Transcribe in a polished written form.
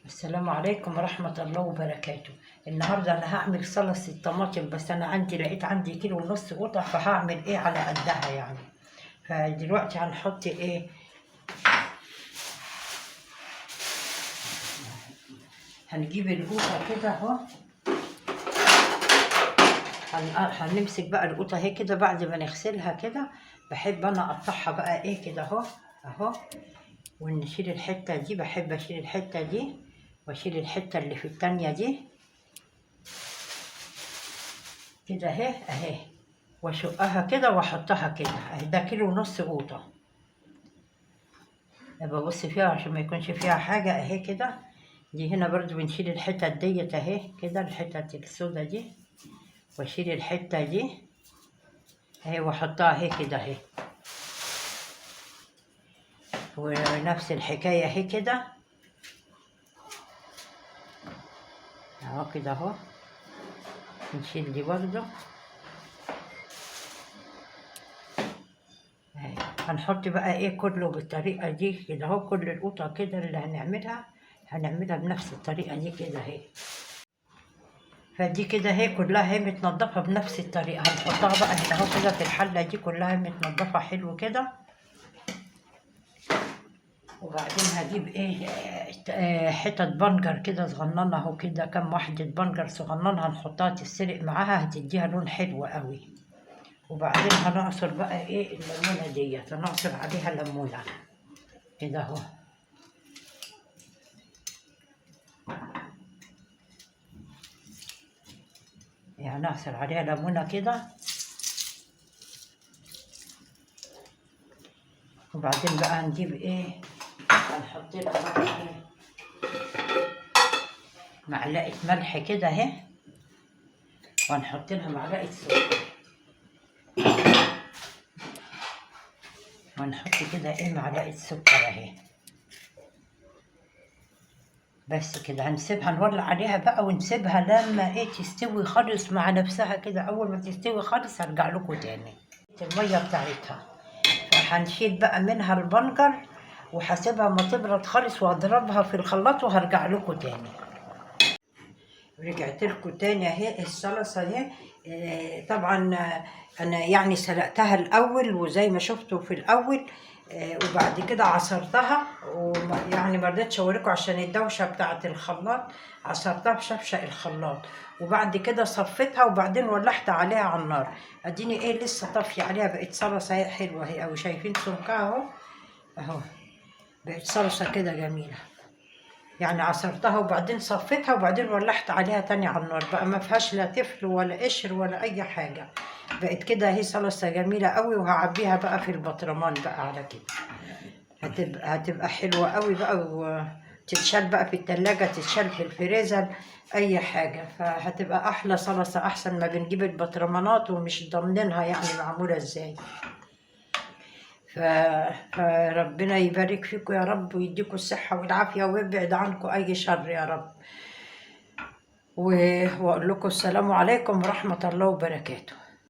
السلام عليكم ورحمة الله وبركاته. النهاردة أنا هعمل صلصة طماطم، بس أنا لقيت عندي كيلو ونص قطع، فهعمل إيه على قدها يعني. فدلوقتي هنحط إيه، هنجيب القوطة كده أهو. هنمسك بقى القوطة اهي كده بعد ما نغسلها كده. بحب أنا أقطعها بقى إيه كده أهو أهو، ونشيل الحتة دي. بحب أشيل الحتة دي وأشيل الحتة اللي في التانية دي كده اهي اهي، واشقها كده واحطها كده اهي. ده كيلو ونص قوطه. ببص فيها عشان ما يكونش فيها حاجه اهي كده. دي هنا برضو بنشيل الحتت ديت اهي كده، الحتت السودا دي، واشيل الحته دي اهي واحطها اهي كده اهي. ونفس الحكايه اهي كده اهو كده اهو. نشيل دي برضو اهي. هنحط بقى ايه كله بالطريقه دي كده اهو. كل القطع كده اللي هنعملها بنفس الطريقه دي كده اهي. فدي كده اهي كلها هي متنضفه بنفس الطريقه. هنحطها بقى هنا اهو كده في الحله دي كلها متنضفه حلو كده. وبعدين هجيب ايه حتت بنجر كده صغننه اهو كده، كام واحده بنجر صغننه هنحطها تتسلق معاها، هتديها لون حلو قوي. وبعدين هنعصر بقى ايه الليمونه ديت، هنعصر عليها ليمونه كده اهو. يعني نعصر عليها ليمونه كده. وبعدين بقى هنجيب ايه، هنحط لها بقى ايه معلقه ملح كده اهي، وهنحط لها معلقه سكر، وهنحط كده ايه معلقه سكر اهي. بس كده هنسيبها، نولع عليها بقى ونسيبها لما ايه تستوي خالص مع نفسها كده. اول ما تستوي خالص هرجع لكم تاني الميه بتاعتها. فهنشيل بقى منها البنجر وهسيبها ما تبرد خالص، واضربها في الخلاط وهرجع لكم تاني. رجعت لكم تاني اهي الصلصه اهي. طبعا انا يعني سلقتها الاول وزي ما شفتوا في الاول. وبعد كده عصرتها، ويعني ما رضيتش اوريكم عشان الدوشه بتاعه الخلاط. عصرتها بشفشق الخلاط، وبعد كده صفيتها، وبعدين ولحت عليها على النار. اديني ايه لسه طافيه عليها، بقت صلصه اهي حلوه اهي قوي. شايفين سمكها اهو اهو، بقت صلصه كده جميله. يعني عصرتها وبعدين صفيتها وبعدين ولحت عليها تاني على النار بقى، ما فيهاش لا تفل ولا قشر ولا اي حاجه. بقت كده اهي صلصه جميله قوي. وهعبيها بقى في البطرمان بقى على كده. هتبقى حلوه قوي بقى، وتتشال بقى في التلاجة، تتشال في الفريزر، اي حاجه. فهتبقى احلى صلصه، احسن ما بنجيب البطرمانات ومش ضامنينها يعني معموله ازاي. فربنا يبارك فيكم يا رب، ويديكم الصحة والعافية، ويبعد عنكم أي شر يا رب. وأقول لكم السلام عليكم ورحمة الله وبركاته.